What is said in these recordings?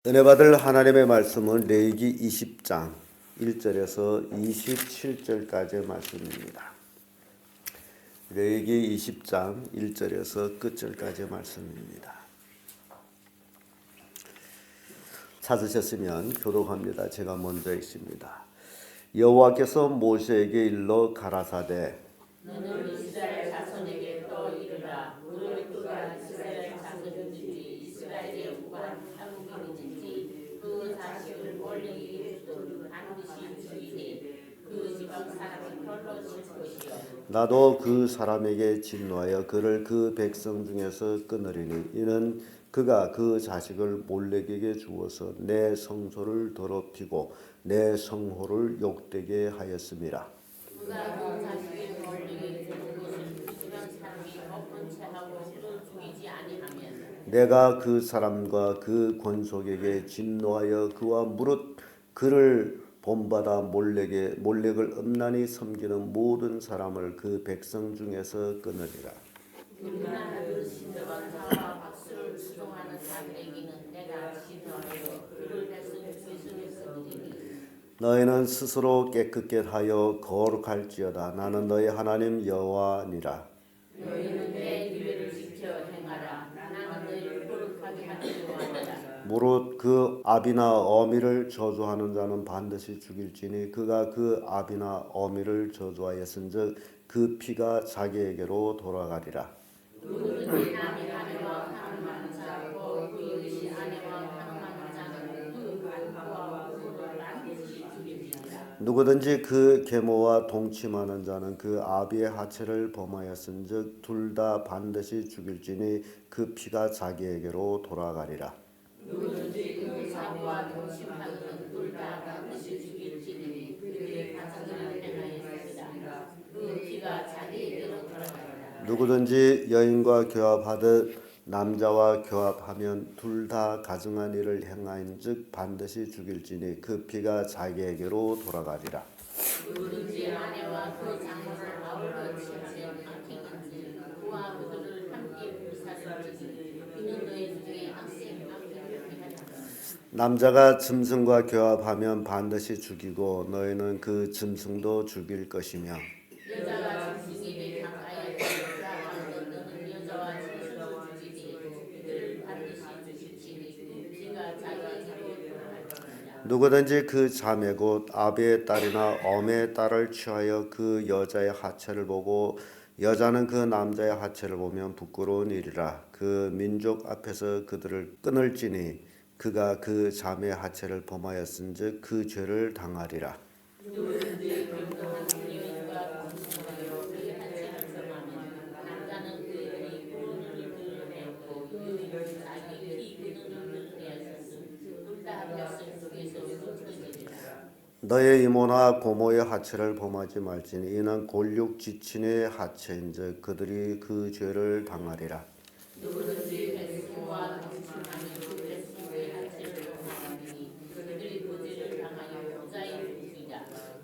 은혜 받을 하나님의 말씀은 레위기 20장 1절에서 27절까지의 말씀입니다. 레위기 20장 1절에서 끝절까지의 말씀입니다. 찾으셨으면 교독합니다. 제가 먼저 읽습니다. 여호와께서 모세에게 일러 가라사대 너는 이스라엘 자손에게 또 이르라. 무릇 그가 이스라엘 자손이든지 이스라엘의 무관 한국인이든지 그 자식을 멀리 두든 반드시 죽이되 그 지방 사람이 별로 칠 것이요. 나도 그 사람에게 진노하여 그를 그 백성 중에서 끊으리니 이는 그가 그 자식을 몰렉에게 주어서 내 성소를 더럽히고 내 성호를 욕되게 하였음이라. 그가 그 자식을 멀리 두는 것을 그 지방 사람이 엎은 채 하고 또 죽이지 아니하면 내가 그 사람과 그 권속에게 진노하여 그와 무릇 그를 본받아 몰렉을 음란히 섬기는 모든 사람을 그 백성 중에서 끊으리라. 그러나 그 신령한자와 박수를 수종하는 자들에게는 내가 진노하여 그를 백성 중에서 끊으리니 너희는 스스로 깨끗게 하여 거룩할지어다. 나는 너희 하나님 여호와니라. 너희는 내 규례를 지켜 행하라. 나는 너희를 거룩하게 하기로 하노라. 무릇 그 아비나 어미를 저주하는 자는 반드시 죽일지니 그가 그 아비나 어미를 저주하였은즉 그 피가 자기에게로 돌아가리라. 누구든지 남의 아내와 상응하는 자고 그 이웃이 아내와 상응하는 자는 그 부부와 부모를 반드시 죽일지니라. 누구든지 그 계모와 동침하는 자는 그 아비의 하체를 범하였은즉 둘 다 반드시 죽일지니 그 피가 자기에게로 돌아가리라. 누구든지 그 사부와 동침하는 둘 다 반드시 죽일지니 그들의 가정을 행하였으리라. 그 피가 자기에게로 돌아가리라. 누구든지 여인과 교합하듯 남자와 교합하면 둘 다 가증한 일을 행하인즉 반드시 죽일지니 그 피가 자기에게로 돌아가리라. 누구든지 아내와 그 장모를 아울러 치하면 악행인지 그와 그들을 함께 불사를지니 이는 너희 중에 악생 악행을 행하리라. 남자가 짐승과 교합하면 반드시 죽이고 너희는 그 짐승도 죽일 것이며 여자가 짐승에게 가까이하여 너는 여자와 짐승을 죽이지 그들을 반드시 죽일지니 그 피가 자기에게로 돌아가리라. 누구든지 그 자매 곧 아비의 딸이나 어미의 딸을 취하여 그 여자의 하체를 보고 여자는 그 남자의 하체를 보면 부끄러운 일이라. 그 민족 앞에서 그들을 끊을지니 그가 그 자매의 하체를 범하였은즉 그 죄를 당하리라. 누구든지 결혼한 여인과 동침하여 그의 하체를 범하면 남자는 그 여인이 그늘을 드러내고 여인은 자기 피 그늘을 드러내었음 둘다 백성 중에서 끊어지리라. 너의 이모나 고모의 하체를 범하지 말지니 이는 골육 지친의 하체인즉 그들이 그 죄를 당하리라. 누구든지 백성과 동침하면 그 백성의 하체를 범하니 그들이 그 죄를 당하여 무자히 죽이라.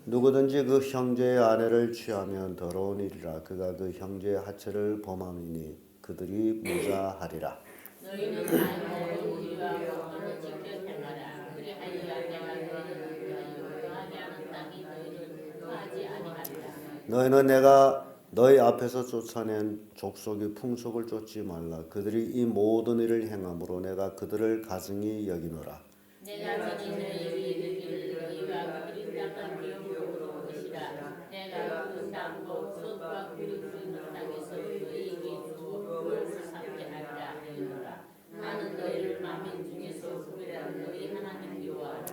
누구든지 그 형제의 아내를 취하면 더러운 일이라. 그가 그 형제의 하체를 범함이니 그들이 무자하리라. 너희는 나의 우리와 법도를 지켜 행하라. 그리하여 내가 너희를 위하여 거하게 하는 땅이 너희를 거하지 아니하리라. 너희는 내가 너희 앞에서 쫓아낸 족속의 풍속을 쫓지 말라. 그들이 이 모든 일을 행함으로 내가 그들을 가증히 여기노라. 내가 전에 너희에게 이르기를 너희가 그린 땅을 기업으로 것이라. 내가 그 땅과 솥과 꿀이 흐르는 땅에서 너희에게 주어 그것을 삼게 하리라 하였노라. 나는 너희를 만민 중에서 구별한 너희 하나님 여호와라.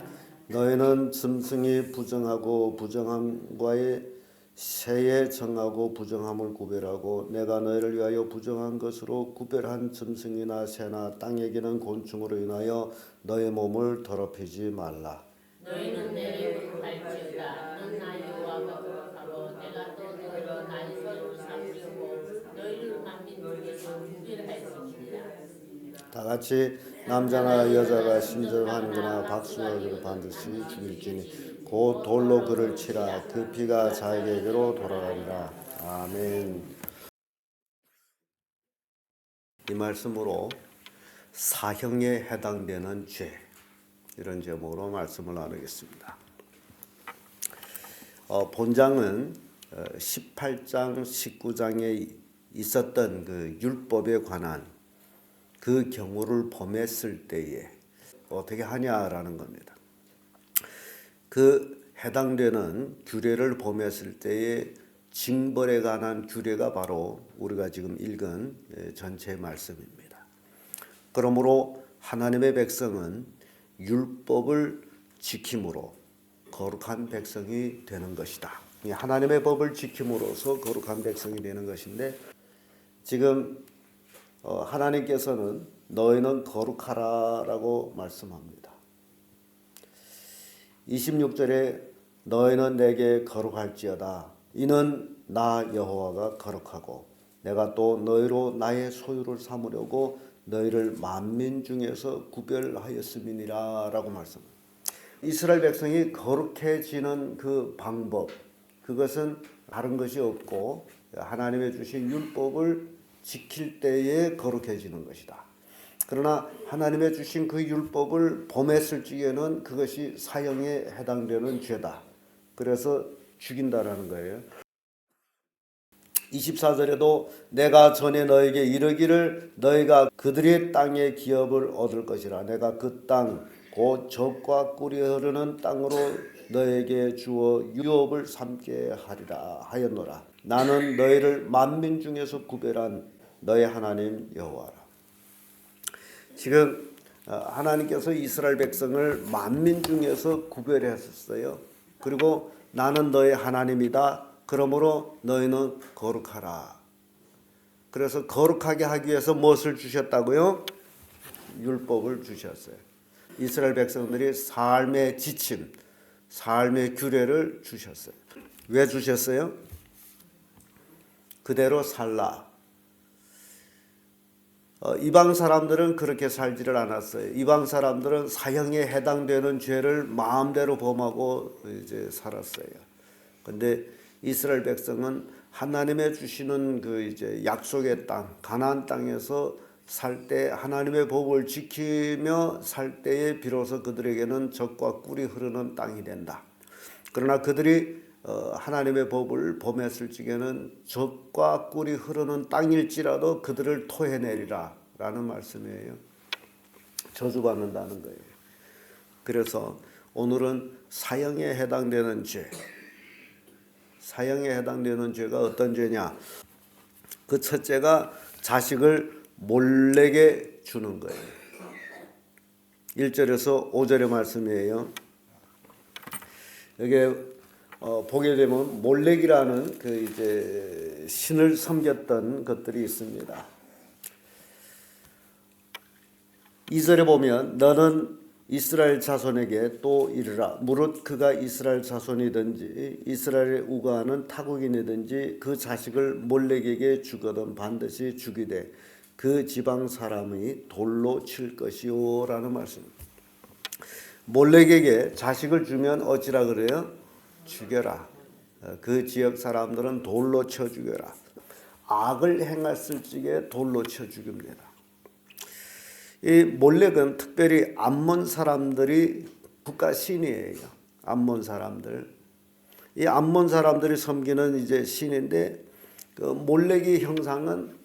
너희는 짐승이 부정하고 부정함과의 새에 정하고 부정함을 구별하고 내가 너희를 위하여 부정한 것으로 구별한 짐승이나 새나 땅에 기는 곤충으로 인하여 너희 몸을 더럽히지 말라. 너희는 내게 거룩할지어다. 넌 나 여호와가 거룩하고 내가 또 너희로 나의 소를 삼으려고 너희를 만민 중에서 구별하였습니다. 다 같이 남자나 여자가 심정하는 거나 박수가 그를 반드시 죽일지니 곧 돌로 그를 치라. 그 피가 자기에게로 돌아가리라. 아멘. 이 말씀으로 사형에 해당되는 죄, 이런 제목으로 말씀을 나누겠습니다. 본장은 18장, 19장에 있었던 그 율법에 관한 그 경우를 범했을 때에 어떻게 하냐라는 겁니다. 그 해당되는 규례를 범했을 때의 징벌에 관한 규례가 바로 우리가 지금 읽은 전체 말씀입니다. 그러므로 하나님의 백성은 율법을 지킴으로 거룩한 백성이 되는 것이다. 하나님의 법을 지킴으로써 거룩한 백성이 되는 것인데, 지금 하나님께서는 너희는 거룩하라라고 말씀합니다. 26절에 너희는 내게 거룩할지어다. 이는 나 여호와가 거룩하고 내가 또 너희로 나의 소유를 삼으려고 너희를 만민 중에서 구별하였음이니라 라고 말씀합니다. 이스라엘 백성이 거룩해지는 그 방법, 그것은 다른 것이 없고 하나님의 주신 율법을 지킬 때에 거룩해지는 것이다. 그러나 하나님의 주신 그 율법을 범했을 적에는 그것이 사형에 해당되는 죄다. 그래서 죽인다라는 거예요. 24절에도 내가 전에 너에게 이르기를 너희가 그들의 땅의 기업을 얻을 것이라. 내가 그 땅 곧 젖과 꿀이 흐르는 땅으로 너에게 주어 유업을 삼게 하리라 하였노라. 나는 너희를 만민 중에서 구별한 너희 하나님 여호와라. 지금 하나님께서 이스라엘 백성을 만민 중에서 구별했었어요. 그리고 나는 너희 하나님이다. 그러므로 너희는 거룩하라. 그래서 거룩하게 하기 위해서 무엇을 주셨다고요? 율법을 주셨어요. 이스라엘 백성들이 삶의 지침, 삶의 규례를 주셨어요. 왜 주셨어요? 그대로 살라. 이방 사람들은 그렇게 살지를 않았어요. 이방 사람들은 사형에 해당되는 죄를 마음대로 범하고 이제 살았어요. 근데 이스라엘 백성은 하나님의 주시는 그 이제 약속의 땅, 가나안 땅에서 살 때 하나님의 법을 지키며 살 때에 비로소 그들에게는 젖과 꿀이 흐르는 땅이 된다. 그러나 그들이 하나님의 법을 범했을 적에는 젖과 꿀이 흐르는 땅일지라도 그들을 토해내리라 라는 말씀이에요. 저주받는다는 거예요. 그래서 오늘은 사형에 해당되는 죄, 사형에 해당되는 죄가 어떤 죄냐? 그 첫째가 자식을 몰래게 주는 거예요. 1절에서 5절의 말씀이에요. 여기 보게 되면 몰렉이라는 그 이제 신을 섬겼던 것들이 있습니다. 2절에 보면 너는 이스라엘 자손에게 또 이르라. 무릇 그가 이스라엘 자손이든지 이스라엘에 우거하는 타국인이든지 그 자식을 몰렉에게 주거든 반드시 죽이되 그 지방 사람이 돌로 칠 것이요 라는 말씀. 몰렉에게 자식을 주면 어찌라 그래요? 죽여라. 그 지역 사람들은 돌로 쳐 죽여라. 악을 행했을 적에 돌로 쳐 죽입니다. 이 몰렉은 특별히 암몬 사람들이 국가 신이에요. 암몬 사람들. 이 암몬 사람들이 섬기는 이제 신인데 그 몰렉의 형상은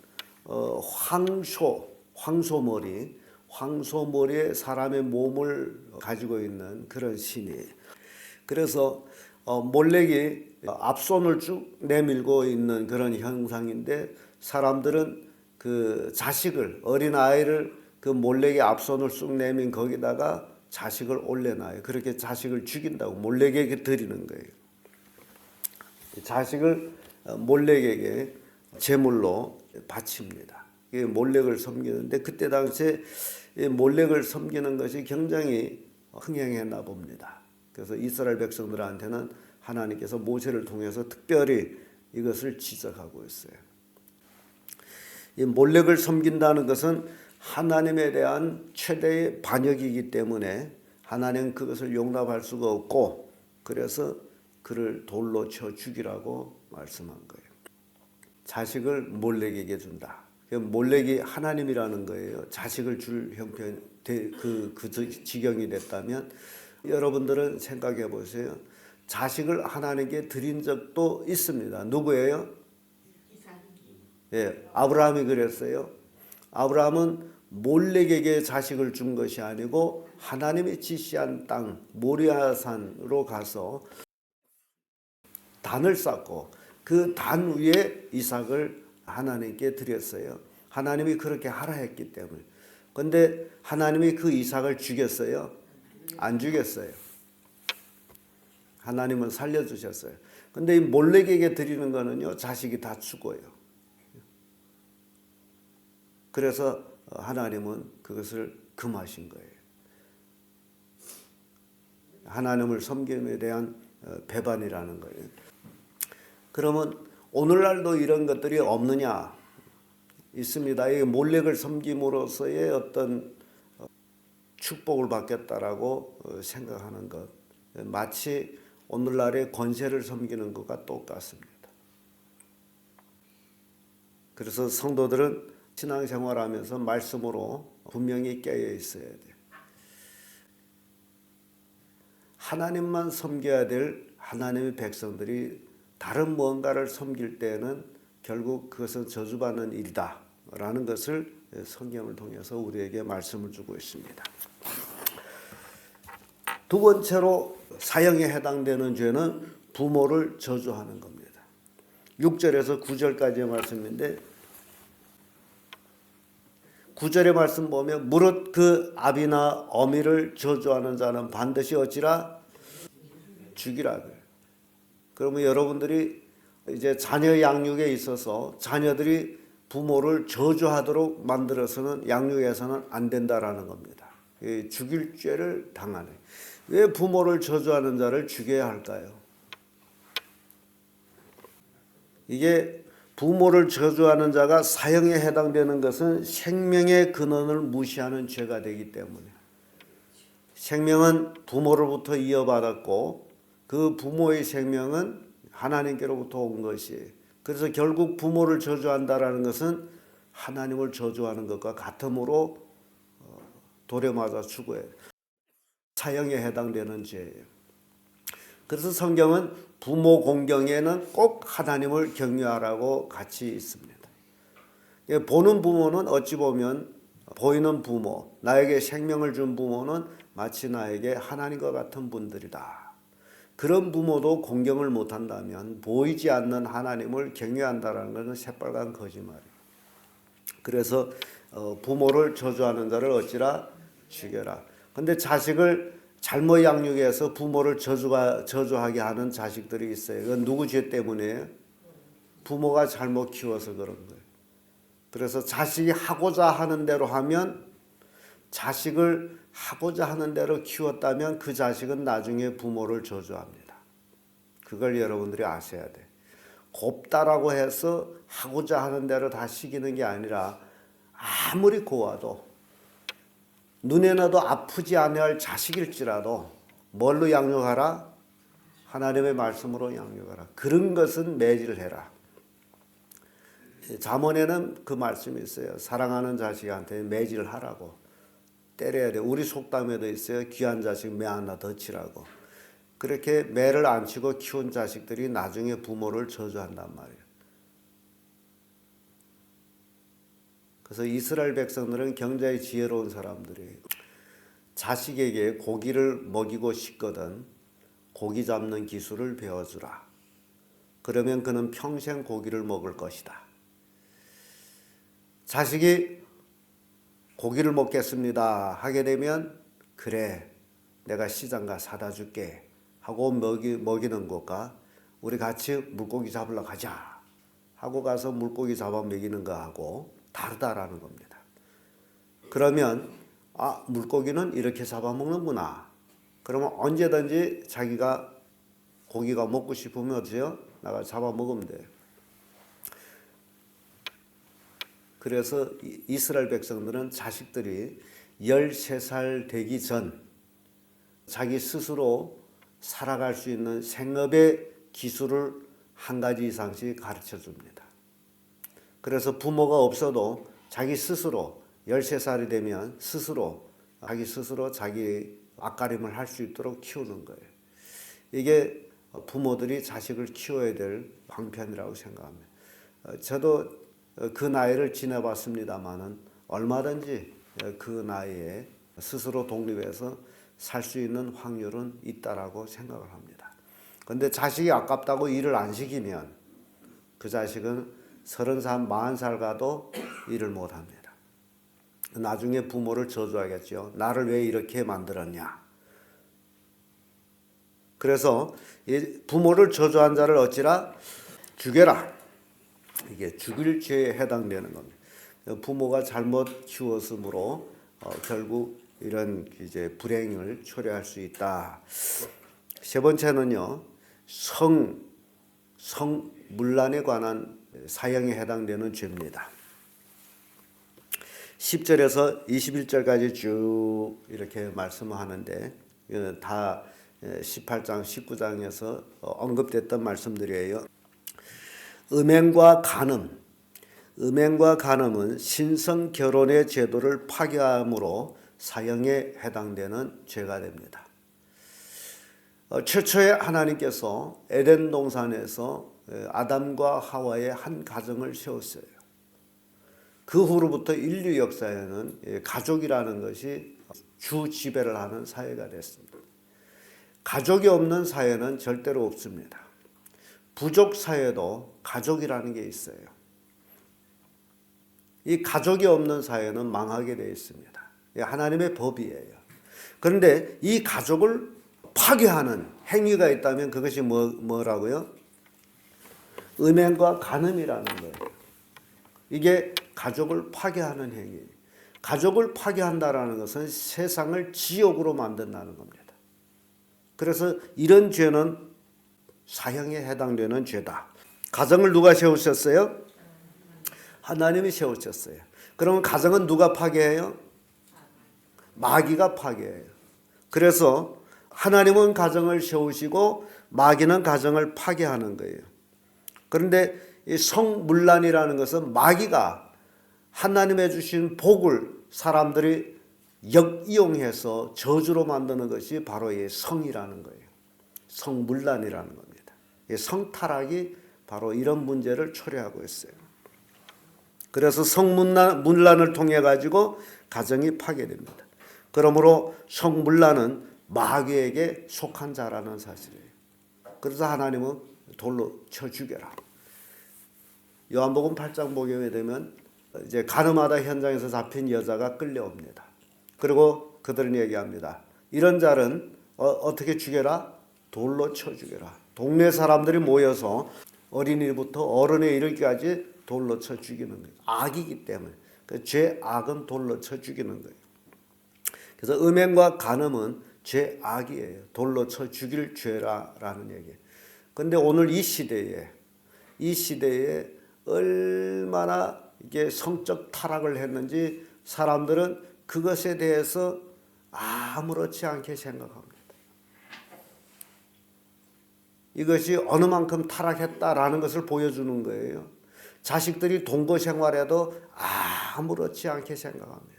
황소머리에 사람의 몸을 가지고 있는 그런 신이에요. 그래서 몰렉이 앞손을 쭉 내밀고 있는 그런 형상인데 사람들은 그 자식을 어린 아이를 그 몰렉의 앞손을 쑥 내민 거기다가 자식을 올려놔요. 그렇게 자식을 죽인다고 몰렉에게 드리는 거예요. 자식을 몰렉에게 제물로 바칩니다. 이게 몰렉을 섬기는데 그때 당시에 몰렉을 섬기는 것이 굉장히 흥행했나 봅니다. 그래서 이스라엘 백성들한테는 하나님께서 모세를 통해서 특별히 이것을 지적하고 있어요. 이 몰렉을 섬긴다는 것은 하나님에 대한 최대의 반역이기 때문에 하나님은 그것을 용납할 수가 없고 그래서 그를 돌로 쳐 죽이라고 말씀한 거예요. 자식을 몰렉에게 준다. 몰렉이 하나님이라는 거예요. 자식을 줄 형편이 지경이 됐다면 여러분들은 생각해 보세요. 자식을 하나님께 드린 적도 있습니다. 누구예요? 예, 아브라함이 그랬어요. 아브라함은 몰렉에게 자식을 준 것이 아니고 하나님이 지시한 땅 모리아산으로 가서 단을 쌓고 그 단 위에 이삭을 하나님께 드렸어요. 하나님이 그렇게 하라 했기 때문에. 그런데 하나님이 그 이삭을 죽였어요? 안 죽였어요. 하나님은 살려주셨어요. 근데 이 몰렉에게 드리는 거는요, 자식이 다 죽어요. 그래서 하나님은 그것을 금하신 거예요. 하나님을 섬김에 대한 배반이라는 거예요. 그러면 오늘날도 이런 것들이 없느냐? 있습니다. 이 몰렉을 섬김으로써의 어떤 축복을 받겠다라고 생각하는 것. 마치 오늘날의 권세를 섬기는 것과 똑같습니다. 그래서 성도들은 신앙생활하면서 말씀으로 분명히 깨어 있어야 돼요. 하나님만 섬겨야 될 하나님의 백성들이 다른 무언가를 섬길 때는 결국 그것은 저주받는 일이다 라는 것을 성경을 통해서 우리에게 말씀을 주고 있습니다. 두 번째로 사형에 해당되는 죄는 부모를 저주하는 겁니다. 6절에서 9절까지의 말씀인데 9절의 말씀 보면 무릇 그 아비나 어미를 저주하는 자는 반드시 어찌라 죽이라. 그러면 여러분들이 이제 자녀 양육에 있어서 자녀들이 부모를 저주하도록 만들어서는 양육해서는 안 된다라는 겁니다. 죽일 죄를 당하네. 왜 부모를 저주하는 자를 죽여야 할까요? 이게 부모를 저주하는 자가 사형에 해당되는 것은 생명의 근원을 무시하는 죄가 되기 때문에 생명은 부모로부터 이어받았고 그 부모의 생명은 하나님께로부터 온 것이 그래서 결국 부모를 저주한다라는 것은 하나님을 저주하는 것과 같으므로 돌에 맞아 죽어야 돼요. 사형에 해당되는 죄예요. 그래서 성경은 부모 공경에는 꼭 하나님을 경외하라고 같이 있습니다. 보는 부모는 어찌 보면 보이는 부모, 나에게 생명을 준 부모는 마치 나에게 하나님과 같은 분들이다. 그런 부모도 공경을 못한다면 보이지 않는 하나님을 경외한다는 것은 새빨간 거짓말이에요. 그래서 부모를 저주하는 자를 어찌라 죽여라. 그런데 자식을 잘못 양육해서 부모를 저주하게 하는 자식들이 있어요. 그건 누구 죄 때문이에요? 부모가 잘못 키워서 그런 거예요. 그래서 자식이 하고자 하는 대로 하면 자식을 하고자 하는 대로 키웠다면 그 자식은 나중에 부모를 저주합니다. 그걸 여러분들이 아셔야 돼. 곱다라고 해서 하고자 하는 대로 다 시키는 게 아니라 아무리 고와도 눈에 나도 아프지 아니할 자식일지라도 뭘로 양육하라? 하나님의 말씀으로 양육하라. 그런 것은 매질을 해라. 잠언에는 그 말씀이 있어요. 사랑하는 자식한테 매질을 하라고. 때려야 돼. 우리 속담에도 있어요. 귀한 자식 매 하나 더 치라고. 그렇게 매를 안 치고 키운 자식들이 나중에 부모를 저주한단 말이에요. 그래서 이스라엘 백성들은 굉장히 지혜로운 사람들이에요. 자식에게 고기를 먹이고 싶거든 고기 잡는 기술을 배워주라. 그러면 그는 평생 고기를 먹을 것이다. 자식이 고기를 먹겠습니다 하게 되면 그래 내가 시장 가 사다 줄게 하고 먹이는 것과 우리 같이 물고기 잡으러 가자 하고 가서 물고기 잡아 먹이는 거하고 다르다라는 겁니다. 그러면 물고기는 이렇게 잡아먹는구나. 그러면 언제든지 자기가 고기가 먹고 싶으면 어때요? 나가 잡아먹으면 돼요. 그래서 이스라엘 백성들은 자식들이 13살 되기 전 자기 스스로 살아갈 수 있는 생업의 기술을 한 가지 이상씩 가르쳐 줍니다. 그래서 부모가 없어도 자기 스스로 13살이 되면 스스로 자기 스스로 자기 앞가림을 할 수 있도록 키우는 거예요. 이게 부모들이 자식을 키워야 될 방편이라고 생각합니다. 저도 그 나이를 지내봤습니다만은 얼마든지 그 나이에 스스로 독립해서 살 수 있는 확률은 있다라고 생각을 합니다. 그런데 자식이 아깝다고 일을 안 시키면 그 자식은 30살, 40살 가도 일을 못 합니다. 나중에 부모를 저주하겠죠. 나를 왜 이렇게 만들었냐. 그래서 부모를 저주한 자를 어찌라 죽여라. 이게 죽일 죄에 해당되는 겁니다. 부모가 잘못 키웠으므로 결국 이런 이제 불행을 초래할 수 있다. 세 번째는요, 성문란에 관한 사형에 해당되는 죄입니다. 10절에서 21절까지 쭉 이렇게 말씀하는데 다 18장, 19장에서 언급됐던 말씀들이에요. 음행과 간음은 신성 결혼의 제도를 파괴함으로 사형에 해당되는 죄가 됩니다. 최초에 하나님께서 에덴 동산에서 아담과 하와의 한 가정을 세웠어요. 그 후로부터 인류 역사에는 가족이라는 것이 주 지배를 하는 사회가 됐습니다. 가족이 없는 사회는 절대로 없습니다. 부족 사회도 가족이라는 게 있어요. 이 가족이 없는 사회는 망하게 되어 있습니다. 하나님의 법이에요. 그런데 이 가족을 파괴하는 행위가 있다면 그것이 뭐라고요? 음행과 간음이라는 거예요. 이게 가족을 파괴하는 행위. 가족을 파괴한다라는 것은 세상을 지옥으로 만든다는 겁니다. 그래서 이런 죄는 사형에 해당되는 죄다. 가정을 누가 세우셨어요? 하나님이 세우셨어요. 그러면 가정은 누가 파괴해요? 마귀가 파괴해요. 그래서 하나님은 가정을 세우시고 마귀는 가정을 파괴하는 거예요. 그런데 이 성문란이라는 것은 마귀가 하나님의 주신 복을 사람들이 역이용해서 저주로 만드는 것이 바로 이 성이라는 거예요. 성문란이라는 겁니다. 이 성타락이 바로 이런 문제를 초래하고 있어요. 그래서 성문란을 통해 가지고 가정이 파괴됩니다. 그러므로 성문란은 마귀에게 속한 자라는 사실이에요. 그래서 하나님은 돌로 쳐 죽여라. 요한복음 8장 보게 되면 이제 가늠하다 현장에서 잡힌 여자가 끌려옵니다. 그리고 그들은 얘기합니다. 이런 자는 어떻게 죽여라? 돌로 쳐 죽여라. 동네 사람들이 모여서 어린이부터 어른에 이르기까지 돌로 쳐 죽이는 거예요. 악이기 때문에. 그 죄악은 돌로 쳐 죽이는 거예요. 그래서 음행과 간음은 죄악이에요. 돌로 쳐 죽일 죄라는 얘기예요. 그런데 오늘 이 시대에 얼마나 이게 성적 타락을 했는지 사람들은 그것에 대해서 아무렇지 않게 생각합니다. 이것이 어느 만큼 타락했다라는 것을 보여주는 거예요. 자식들이 동거 생활에도 아무렇지 않게 생각합니다.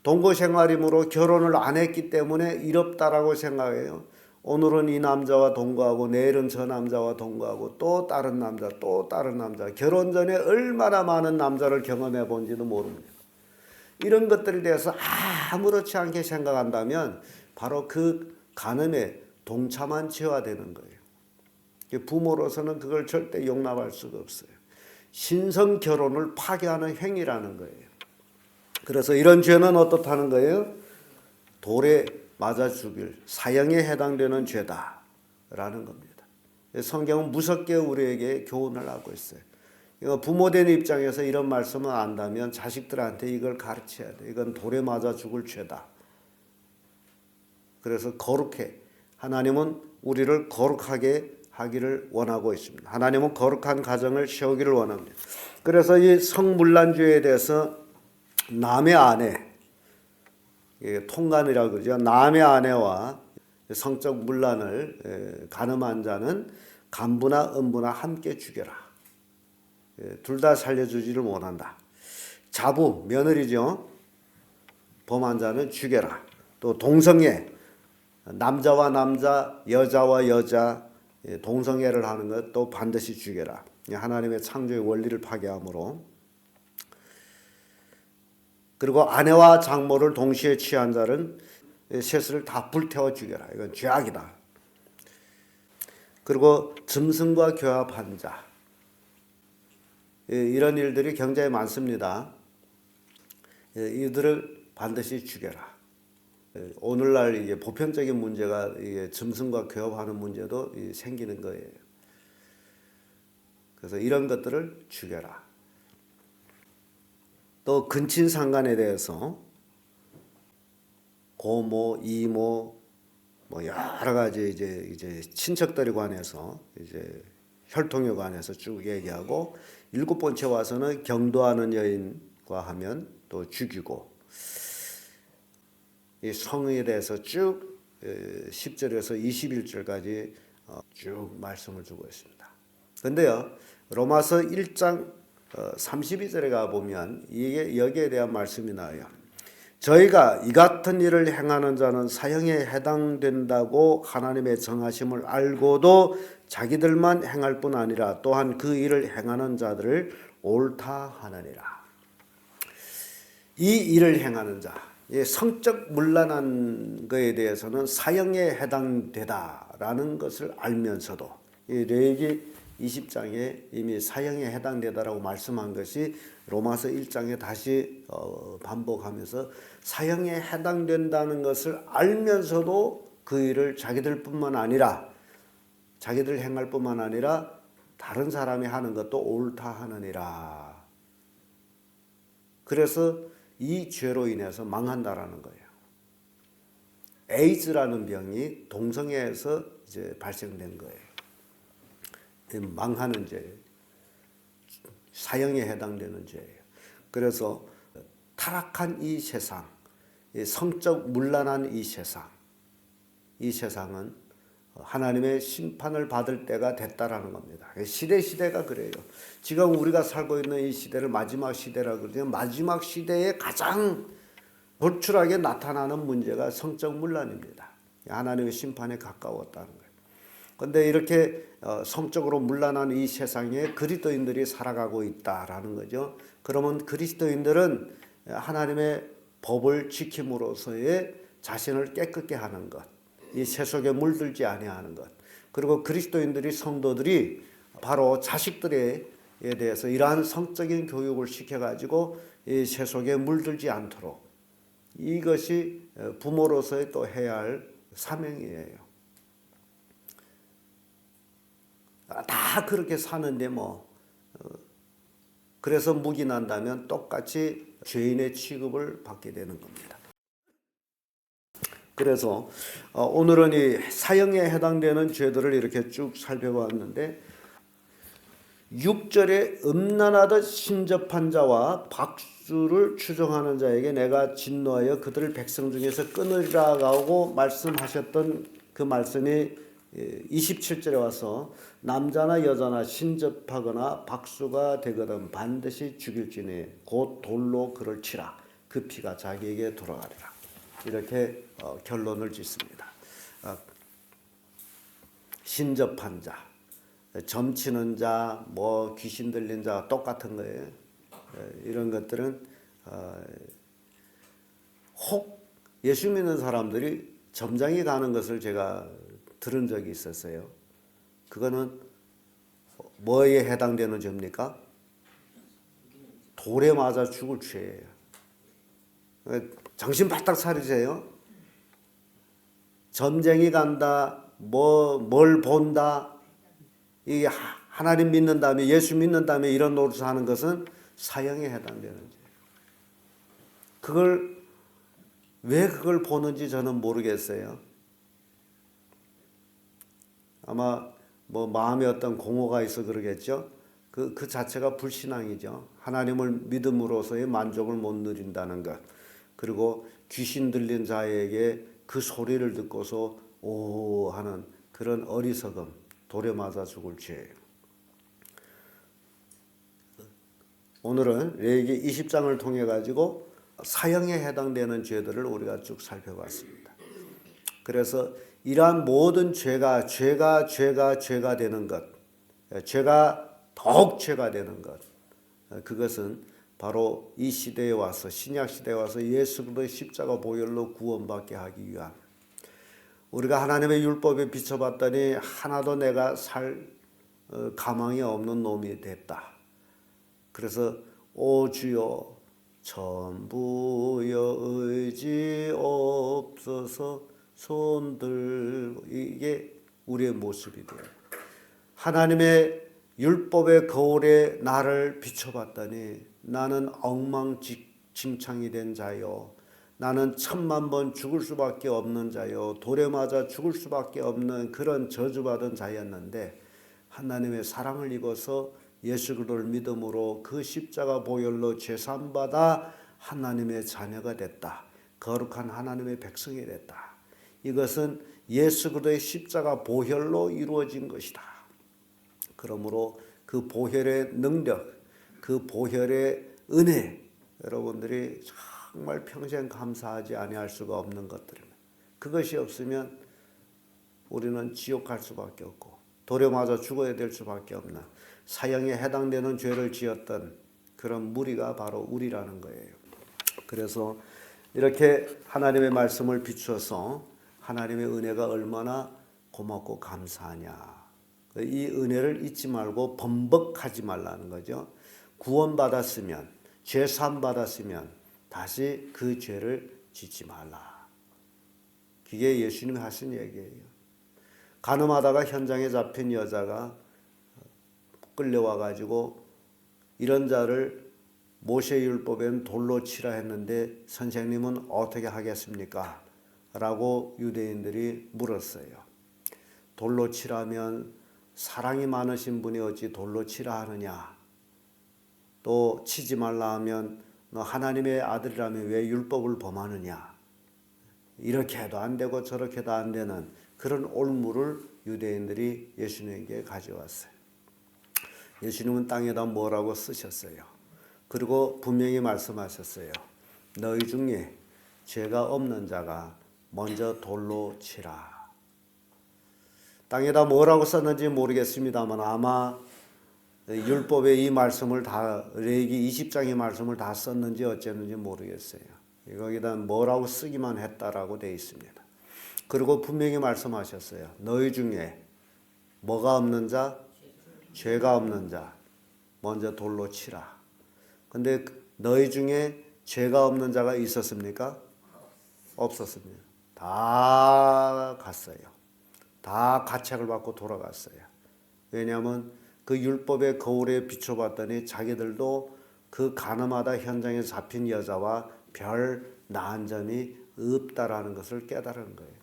동거 생활이므로 결혼을 안 했기 때문에 이롭다라고 생각해요. 오늘은 이 남자와 동거하고 내일은 저 남자와 동거하고 또 다른 남자, 또 다른 남자. 결혼 전에 얼마나 많은 남자를 경험해 본지도 모릅니다. 이런 것들에 대해서 아무렇지 않게 생각한다면 바로 그 간음에 동참한 죄가 되는 거예요. 부모로서는 그걸 절대 용납할 수가 없어요. 신성 결혼을 파괴하는 행위라는 거예요. 그래서 이런 죄는 어떻다는 거예요? 돌에 맞아 죽일 사형에 해당되는 죄다라는 겁니다. 성경은 무섭게 우리에게 교훈을 하고 있어요. 부모된 입장에서 이런 말씀을 안다면 자식들한테 이걸 가르쳐야 돼. 이건 돌에 맞아 죽을 죄다. 그래서 거룩해. 하나님은 우리를 거룩하게 하기를 원하고 있습니다. 하나님은 거룩한 가정을 세우기를 원합니다. 그래서 이 성문란죄에 대해서 남의 아내, 통간이라고 그러죠. 남의 아내와 성적 문란을 간음한 자는 간부나 음부나 함께 죽여라. 둘 다 살려주지를 못한다. 자부, 며느리죠. 범한 자는 죽여라. 또 동성애, 남자와 남자, 여자와 여자 동성애를 하는 것도 반드시 죽여라. 하나님의 창조의 원리를 파괴함으로. 그리고 아내와 장모를 동시에 취한 자는 셋을 다 불태워 죽여라. 이건 죄악이다. 그리고 짐승과 교합한 자, 이런 일들이 굉장히 많습니다. 이들을 반드시 죽여라. 오늘날 이게 보편적인 문제가 이게 짐승과 교합하는 문제도 생기는 거예요. 그래서 이런 것들을 죽여라. 또 근친상간에 대해서 고모, 이모, 뭐 여러 가지 이제 친척들에 관해서 이제 혈통에 관해서 쭉 얘기하고, 7번째 와서는 경도하는 여인과 하면 또 죽이고, 이 성에 대해서 쭉 10절에서 21절까지 쭉 말씀을 주고 있습니다. 근데요, 로마서 1장 32절에 가 보면 이게 여기에 대한 말씀이 나와요. 저희가 이 같은 일을 행하는 자는 사형에 해당된다고 하나님의 정하심을 알고도 자기들만 행할 뿐 아니라 또한 그 일을 행하는 자들을 옳다 하느니라. 이 일을 행하는 자, 성적 문란한 것에 대해서는 사형에 해당되다라는 것을 알면서도, 이 레위기 20장에 이미 사형에 해당되다라고 말씀한 것이 로마서 1장에 다시 반복하면서 사형에 해당된다는 것을 알면서도 그 일을 자기들 행할 뿐만 아니라 다른 사람이 하는 것도 옳다 하느니라. 그래서 이 죄로 인해서 망한다라는 거예요. 에이즈라는 병이 동성애에서 이제 발생된 거예요. 망하는 죄, 사형에 해당되는 죄예요. 그래서 타락한 이 세상, 성적 문란한 이 세상은 하나님의 심판을 받을 때가 됐다라는 겁니다. 시대가 그래요. 지금 우리가 살고 있는 이 시대를 마지막 시대라고 그러죠. 마지막 시대에 가장 돌출하게 나타나는 문제가 성적 문란입니다. 하나님의 심판에 가까웠다는 거예요. 그런데 이렇게 성적으로 문란한 이 세상에 그리스도인들이 살아가고 있다라는 거죠. 그러면 그리스도인들은 하나님의 법을 지킴으로써의 자신을 깨끗게 하는 것, 이 세속에 물들지 아니하는 것, 그리고 그리스도인들이 성도들이 바로 자식들에 대해서 이러한 성적인 교육을 시켜가지고 이 세속에 물들지 않도록, 이것이 부모로서의 또 해야 할 사명이에요. 다 그렇게 사는데 그래서 묵인한다면 똑같이 죄인의 취급을 받게 되는 겁니다. 그래서 오늘은 이 사형에 해당되는 죄들을 이렇게 쭉 살펴봤는데, 6절에 음란하듯 신접한 자와 박수를 추종하는 자에게 내가 진노하여 그들을 백성 중에서 끊으리라 하고 말씀하셨던 그 말씀이 27절에 와서 남자나 여자나 신접하거나 박수가 되거든 반드시 죽일지니 곧 돌로 그를 치라. 그 피가 자기에게 돌아가리라. 이렇게 결론을 짓습니다. 신접한 자, 점치는 자, 귀신 들린 자 똑같은 거예요. 이런 것들은 혹 예수 믿는 사람들이 점장에 가는 것을 제가 들은 적이 있었어요. 그거는 뭐에 해당되는 죄입니까? 돌에 맞아 죽을 죄예요. 정신 바짝 차리세요. 점쟁이 간다, 뭘 본다, 이 하나님 믿는 다음에, 예수 믿는 다음에 이런 노릇을 하는 것은 사형에 해당되는 죄예요. 왜 그걸 보는지 저는 모르겠어요. 아마 마음에 어떤 공허가 있어 그러겠죠. 그 자체가 불신앙이죠. 하나님을 믿음으로서의 만족을 못 누린다는 것. 그리고 귀신 들린 자에게 그 소리를 듣고서 오 하는 그런 어리석음, 돌에 맞아 죽을 죄예요. 오늘은 레위기 20장을 통해 가지고 사형에 해당되는 죄들을 우리가 쭉 살펴봤습니다. 그래서 이러한 모든 죄가 되는 것, 죄가 더욱 죄가 되는 것, 그것은 바로 이 시대에 와서 신약 시대에 와서 예수 그리스도의 십자가 보혈로 구원받게 하기 위함. 우리가 하나님의 율법에 비춰봤더니 하나도 내가 살 가망이 없는 놈이 됐다. 그래서 오 주여 전부여 의지 없어서 손들고, 이게 우리의 모습이 돼요. 하나님의 율법의 거울에 나를 비춰봤더니 나는 엉망진창이 된 자요, 나는 1000만 번 죽을 수밖에 없는 자요, 돌에 맞아 죽을 수밖에 없는 그런 저주받은 자였는데 하나님의 사랑을 입어서 예수 그리스도를 믿음으로 그 십자가 보혈로 죄사함받아 하나님의 자녀가 됐다. 거룩한 하나님의 백성이 됐다. 이것은 예수 그리스도의 십자가 보혈로 이루어진 것이다. 그러므로 그 보혈의 능력, 그 보혈의 은혜, 여러분들이 정말 평생 감사하지 아니할 수가 없는 것들입니다. 그것이 없으면 우리는 지옥 갈 수밖에 없고 돌에 맞아 죽어야 될 수밖에 없는 사형에 해당되는 죄를 지었던 그런 무리가 바로 우리라는 거예요. 그래서 이렇게 하나님의 말씀을 비추어서 하나님의 은혜가 얼마나 고맙고 감사하냐, 이 은혜를 잊지 말고 번복하지 말라는 거죠. 구원받았으면, 죄사함 받았으면 다시 그 죄를 짓지 말라. 그게 예수님이 하신 얘기예요. 간음하다가 현장에 잡힌 여자가 끌려와 가지고 이런 자를 모세율법에는 돌로 치라 했는데 선생님은 어떻게 하겠습니까? 라고 유대인들이 물었어요. 돌로 치라면 사랑이 많으신 분이 어찌 돌로 치라 하느냐? 또 치지 말라 하면 너 하나님의 아들이라면 왜 율법을 범하느냐? 이렇게 해도 안 되고 저렇게 해도 안 되는 그런 올무를 유대인들이 예수님에게 가져왔어요. 예수님은 땅에다 뭐라고 쓰셨어요? 그리고 분명히 말씀하셨어요. 너희 중에 죄가 없는 자가 먼저 돌로 치라. 땅에다 뭐라고 썼는지 모르겠습니다만 아마 율법의 이 말씀을 다, 레위기 20장의 말씀을 다 썼는지 어쨌는지 모르겠어요. 거기다 뭐라고 쓰기만 했다라고 되어 있습니다. 그리고 분명히 말씀하셨어요. 너희 중에 뭐가 없는 자? 죄가 없는 자 먼저 돌로 치라. 근데 너희 중에 죄가 없는 자가 있었습니까? 없었습니다. 다 갔어요. 다 가책을 받고 돌아갔어요. 왜냐하면 그 율법의 거울에 비춰봤더니 자기들도 그 가늠하다 현장에 잡힌 여자와 별 나은 점이 없다라는 것을 깨달은 거예요.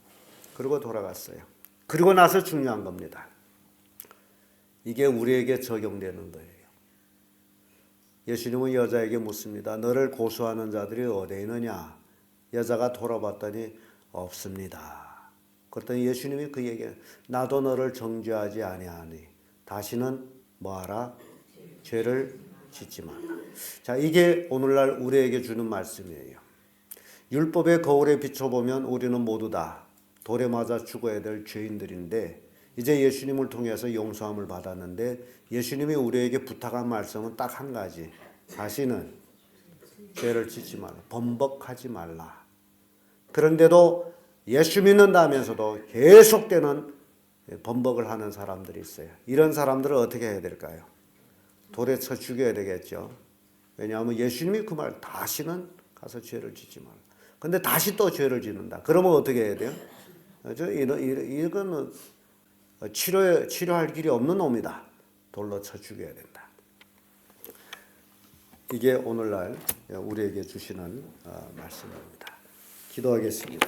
그리고 돌아갔어요. 그리고 나서 중요한 겁니다. 이게 우리에게 적용되는 거예요. 예수님은 여자에게 묻습니다. 너를 고소하는 자들이 어디에 있느냐? 여자가 돌아봤더니 없습니다. 그랬더니 예수님이 그 얘기, 나도 너를 정죄하지 아니하니 다시는 뭐하라? 죄를 짓지 마라. 자, 이게 오늘날 우리에게 주는 말씀이에요. 율법의 거울에 비춰보면 우리는 모두 다 돌에 맞아 죽어야 될 죄인들인데 이제 예수님을 통해서 용서함을 받았는데 예수님이 우리에게 부탁한 말씀은 딱 한 가지. 다시는 죄를 짓지 말라. 번복하지 말라. 그런데도 예수 믿는다면서도 계속되는 번복을 하는 사람들이 있어요. 이런 사람들은 어떻게 해야 될까요? 돌에 쳐 죽여야 되겠죠. 왜냐하면 예수님이 그 말, 다시는 가서 죄를 짓지 말라. 근데 다시 또 죄를 짓는다. 그러면 어떻게 해야 돼요? 이거는 치료할 길이 없는 놈이다. 돌로 쳐 죽여야 된다. 이게 오늘날 우리에게 주시는 말씀입니다. 기도하겠습니다.